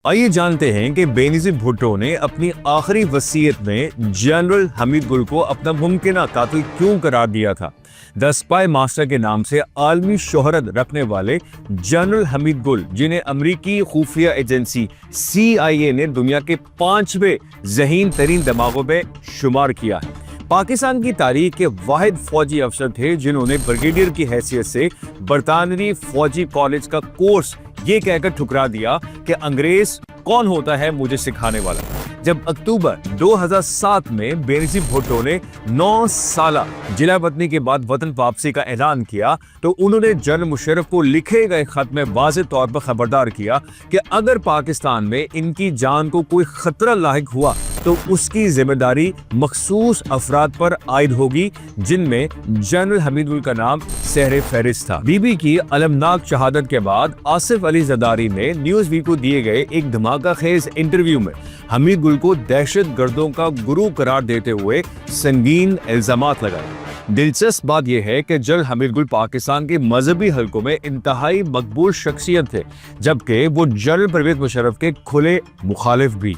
آئیے جانتے ہیں کہ بینظیر بھٹو نے اپنی آخری وصیت میں جنرل حمید گل کو اپنا ممکنہ قاتل کیوں قرار دیا تھا۔ دی اسپائی ماسٹر کے نام سے عالمی شہرت رکھنے والے جنرل حمید گل، جنہیں امریکی خفیہ ایجنسی CIA نے دنیا کے 5ویں ذہین ترین دماغوں میں شمار کیا ہے، پاکستان کی تاریخ کے واحد فوجی افسر تھے جنہوں نے بریگیڈیئر کی حیثیت سے برطانوی فوجی کالج کا کورس یہ کہہ کر ٹھکرا دیا کہ انگریز کون ہوتا ہے مجھے سکھانے والا۔ جب اکتوبر 2007 میں بینظیر بھٹو نے 9 سالہ جلا وطنی کے بعد وطن واپسی کا اعلان کیا تو انہوں نے جنرل مشرف کو لکھے گئے خط میں واضح طور پر خبردار کیا کہ اگر پاکستان میں ان کی جان کو کوئی خطرہ لاحق ہوا تو اس کی ذمہ داری مخصوص افراد پر عائد ہوگی، جن میں جنرل حمید گل کا نام سہر فہرست تھا۔ بی کی المناک شہادت کے بعد آصف علی زرداری نے نیوز ویک کو دیے گئے ایک دھماکہ خیز انٹرویو میں حمید گل کو دہشت گردوں کا گرو قرار دیتے ہوئے سنگین الزامات لگائے۔ دلچسپ بات یہ ہے کہ جنرل حمید گل پاکستان کے مذہبی حلقوں میں انتہائی مقبول شخصیت تھے، جبکہ وہ جنرل پرویز مشرف کے کھلے مخالف بھی۔